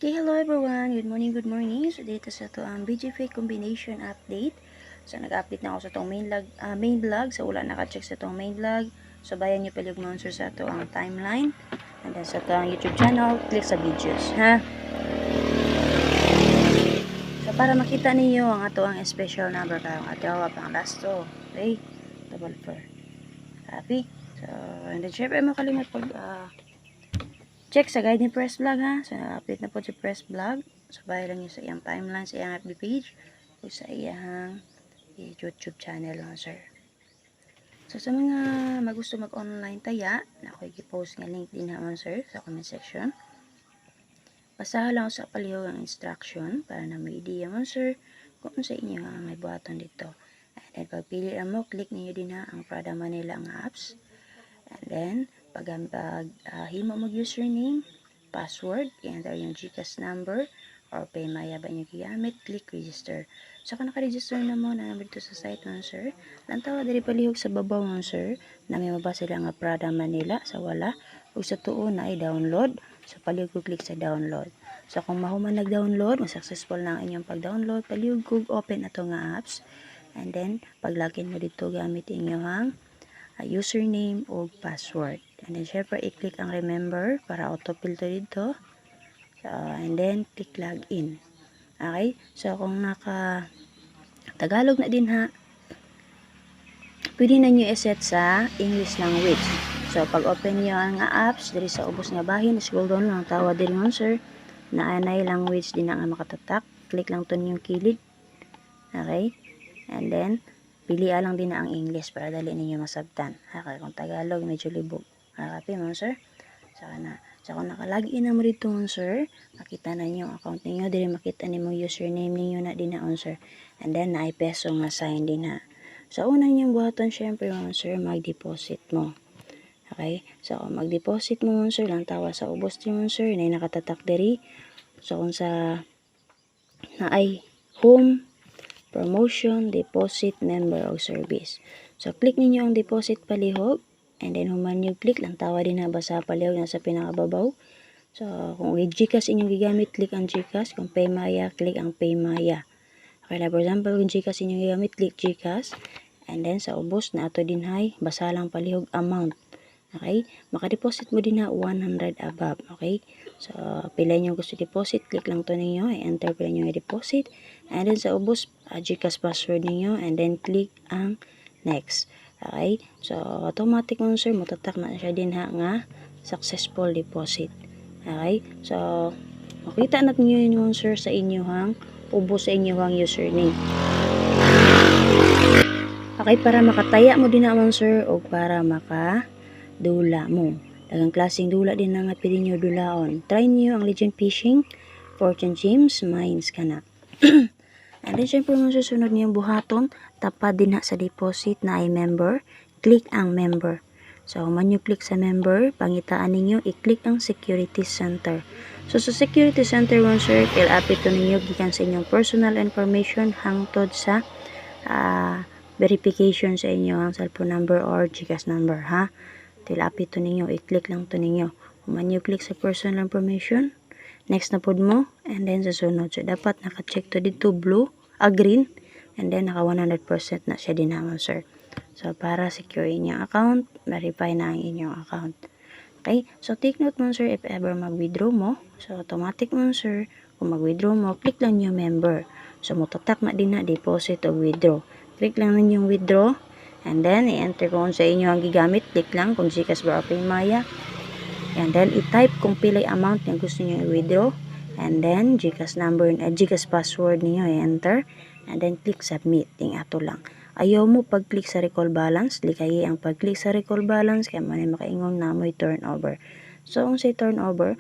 Okay, hello everyone. Good morning, good morning. So, dito sa to ang BGF combination update. So, nag-update na ako sa itong main vlog. So, wala naka-check sa itong main vlog. So, bayan nyo pala yung monster sa ito ang timeline. And then sa ito ang YouTube channel, click sa videos, ha? So, para makita niyo ang ato ang special number karong adlaw pang lasto. Okay? Double 4. Copy. So, and then syempre makalimot pag check sa guide ni Press Vlog ha. So, update na po sa Press Vlog. So, bayan lang nyo sa iyang timeline, sa iyang FB page, o sa iyang YouTube channel ha, sir. So, sa mga magusto mag-online taya, na ako i-post nga link din ha, sir, sa comment section. Basahan lang sa palihog ang instruction para na may idea mo, sir, kung sa inyo nga may buhaton dito. And then, pagpili lang mo, click niyo din ha ang Prada Manila nga apps. And then, pag himo mag username, password, i-enter yung GCash number, or Paymaya ba nyo gigamit, click register. So, kung naka-register na mo na dito sa site mo, sir, lantawa diri palihog sa babaw mo, sir, na may mabasa sila nga Prada Manila, sa wala, o sa tuon na i-download, so palihog ko click sa download. So, kung mahuman nag-download, successful na ang inyong pag-download, palihog ko open ato nga apps, and then, pag login mo dito gamit inyong username o password. And then, syempre, i-click ang remember para autofill to dito. So, and then, click login. Okay? So, kung naka Tagalog na din ha, pwede na nyo iset sa English language. So, pag open nyo ang apps, diri sa ubos nga bahin, scroll down lang, tawa din mo, sir, na anay language din nga makatatak. Click lang to yung kilid. Okay? And then, pilian lang din na ang English para dali ninyo masabtan. Okay, kung Tagalog, medyo libog. Okay, mo, sir? So, kung nakalagin na mo dito, sir, makita na yung account ninyo. Dili makita ni mo username ninyo na din na, sir. And then, na peso nga sign din na. So, unang yung buhaton, syempre, sir, mag-deposit mo. Okay? So, mag-deposit mo, sir, lang tawa sa ubos din, sir, na nakatatak diri. So, kung sa na ay home, promotion, deposit, member o service. So, click ninyo ang deposit palihog. And then, human nyo click lang. Tawa din na basa palihog na sa pinakababaw. So, kung GCash inyong gigamit, click ang GCash. Kung Paymaya, click ang Paymaya. Okay na, for example, kung GCash inyong gigamit, click GCash. And then, sa ubos na ato din hay, basa lang palihog amount. Okay? Maka-deposit mo din na 100 above. Okay? So, pila nyo gusto deposit, click lang to ninyo, i-enter pila nyo i-deposit. And then sa ubos, GCash password ninyo, and then click ang next. Okay? So, automatic mo, sir, matatak na siya din ha nga successful deposit. Okay? So, makita natin nyo yun, sir, sa inyong ubos sa inyong username. Okay, para makataya mo din naman, sir, o para dula mo. Dagang klaseng dula din na nga pwede nyo dulaon. Try nyo ang Legend Fishing, Fortune Gems, Mines ka na. And then, syempre mo susunod niyong buhaton, tapad din na sa deposit na ay member, click ang member. So, man nyo click sa member, pangitaan ninyo, i-click ang Security Center. So, sa Security Center mo, sir, ilapit to ninyo, gikan sa inyong personal information, hangtod sa verification sa inyong cellphone number or GCash number, ha? Tilapit to ninyo, i-click lang to ninyo. Human nyo click sa personal information, next na pod mo, and then sa sunod. So, dapat naka-check to dito blue, green, and then naka 100% na siya din naman, sir. So, para secure inyong account, verify na ang inyong account. Okay? So, take note mo, sir, if ever mag-withdraw mo, so, automatic mo, sir, kung mag-withdraw mo, click lang yung member. So, mutatak na din na deposit o withdraw. Click lang lang yung withdraw, and then, i-enter kung sa inyo ang gigamit. Click lang kung GCash ba o Paymaya. And then, i-type kung pilay amount na gusto nyo i-withdraw. And then, GCash number, GCash password niyo i-enter. And then, click submit. Ting ato lang. Ayaw mo pag-click sa recall balance. Likayi ang pag-click sa recall balance. Kaya man makaingon na mo'y turnover. So, kung say turnover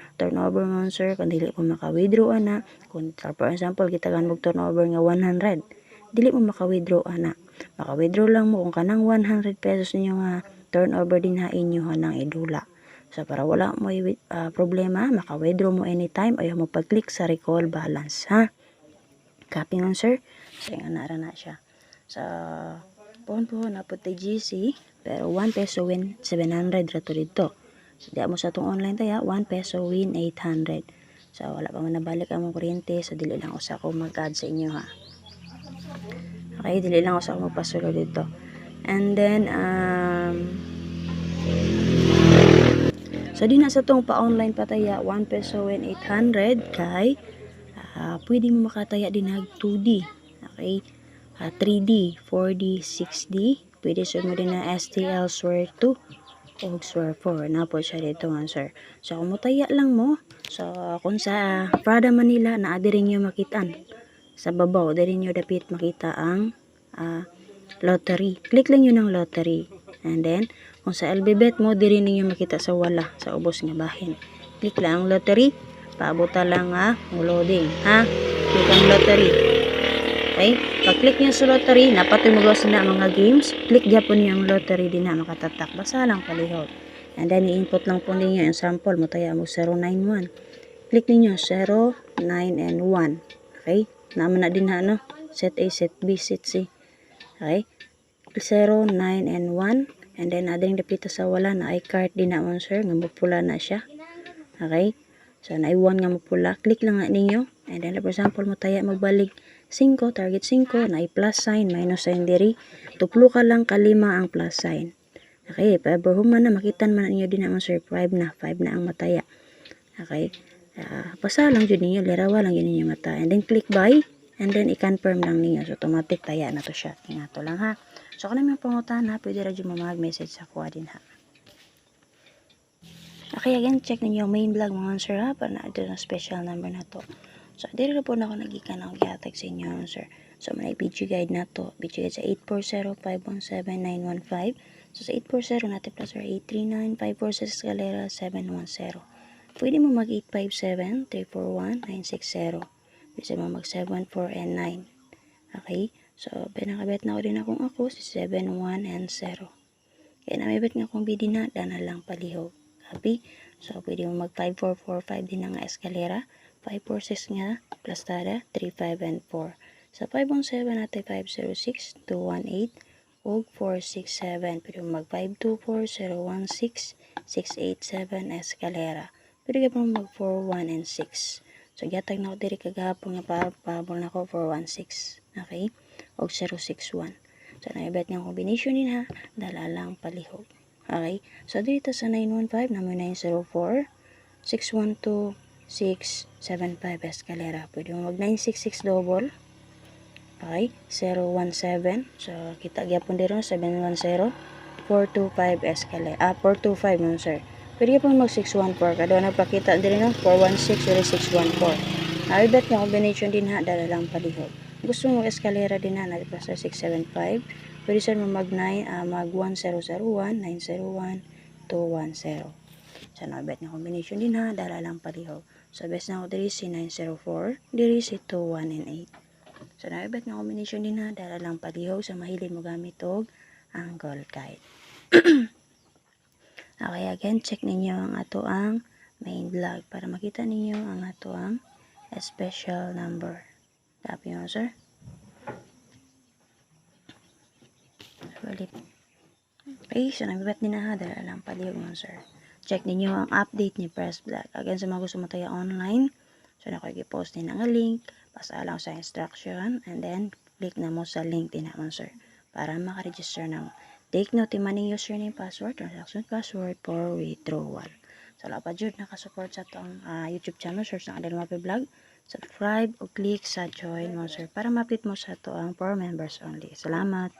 mo, sir, kung dili po maka-withdraw na. Kung, for example, kita gan mag-turnover nga 100. Dili mo maka-withdraw na. Maka-withdraw lang mo kung kanang 100 pesos ninyo nga turnover din ha inyo nang idula. So, para wala mo problema, maka-withdraw mo anytime, ayaw mo pag-click sa recall balance, ha? Copy mo, sir? So, yung anara na siya. So, pohon na po tayo GC, pero 1 peso win 700 rato dito. So, di mo sa itong online tayo, 1 peso win 800. So wala pa man nabalik ang kuryente, so dili lang usa ko mag-add sa inyo ha. Okay, dili lang usa ko magpasulo dito. And then so di na sa tong pa-online pataya 1 peso and 800 kay pwede mo makataya din hag 2D. Okay? 3D, 4D, 6D. Pwede sa mo din na STL Swear 2 o Swear 4. Na po siya dito nga sir. So kung mutaya lang mo, so kung sa Prada Manila na adi rin nyo makitaan. Sa babaw, adi rin nyo dapit makita ang lottery. Click lang yun ng lottery. And then, kung sa LBBet mo, di rin ninyo makita sa wala, sa ubos nga bahin. Click lang ang lottery. Paabuta lang loading. Click ang lottery. Okay? Pag-click nyo sa lottery, napatoy magawas na mga games. Click gyapon niyo ang lottery din na makatatak. Basta lang palihog. And then, i-input lang po ninyo yung sample. Mutaya mo 091. Click ninyo 0, 9, and 1. Okay? Naman na din set A, set B, set C. Okay? 0, 9, and 1. And then, ading dapita sa wala na i-card din na sir. Nga mapula na siya. Okay? So, na-1 nga mapula. Click lang nga ninyo. And then, for example, mutaya magbalik 5, target 5, na i-plus sign, minus sign diri. Tuplo ka lang kalima ang plus sign. Okay, pero human na, makitan man ninyo din naman sir, 5 na ang mataya. Okay, pasa lang yun ninyo, lirawa lang yun ninyo mata. And then click buy, and then i-confirm lang ninyo. So, automatic taya na to siya. Ingato lang ha. So, kung naman pangutan ha, pwede rin mo mag-message sa kuha din ha. Okay, again, check ninyo main vlog mga sir ha, para na ito special number na to. So, dito na po na ako nagikan ng gihatag sa inyo, sir. So, may video guide na to. Video guide sa 840-517-915. So, sa 840 natin plus or 839-546 escalera 710. Pwede mo mag 857-341-960. Pwede mo mag 74 and 9. Okay? So, pinakabet na ko din ako si 71 and 0. Kaya namibet nga akong bidi na, dana lang palihog. Copy? So, pwede mo mag 5445 din na nga escalera. 546 nga, plus tada, 3, 5, and 4. Sa 517 natin 506, 218, og 467. Pwede mo mag 524, 016, 687, escalera. Pwede ka po mag 41 and 6. So, gatag na ako diri kagahapon nga pahabol na ako 416. Okay? Og 061. So, naibet nga combination din ha, dala lang palihog. Okay? So, dito sa 915, namin 904, 612, 675 escalera. Pwede mo mag 966 double. Okay, 017. So, kita gyapon dito 710, 425 escalera. 425 mo sir. Pwede po mag 614. Kada nagpakita dito no 416 or 614. Naibet nga combination din ha, dala lang palihog. Gusto mo escalera din ha, natin sa 675. Pwede sir mo mag 9, mag 1001, 901, 210. So, naibet nga combination din ha, dala lang palihog. So, best na ako diri si 904, diri si 21 and 8. So, naibet nga combination din ha, dala lang palihog sa mahilin mo gamit og ang gold guide. Okay, again, check ninyo ang ato ang main vlog para makita ninyo ang ato ang special number. Copy mo, sir. Okay, so naibet din na ha, dala lang palihog mo, sir. Check ninyo ang update ni Press Vlog. Again, sa mga gusto mo tayo online, so nakikipost din ang link, basa lang sa instruction, and then click na mo sa link din naman sir, para makaregister na mo. Take note, maning username, password, transaction password for withdrawal. So, lapad yun, nakasupport sa itong YouTube channel, search ng Adel Mapi Vlog, subscribe o click sa join mo sir, para mapit mo sa ito ang for members only. Salamat!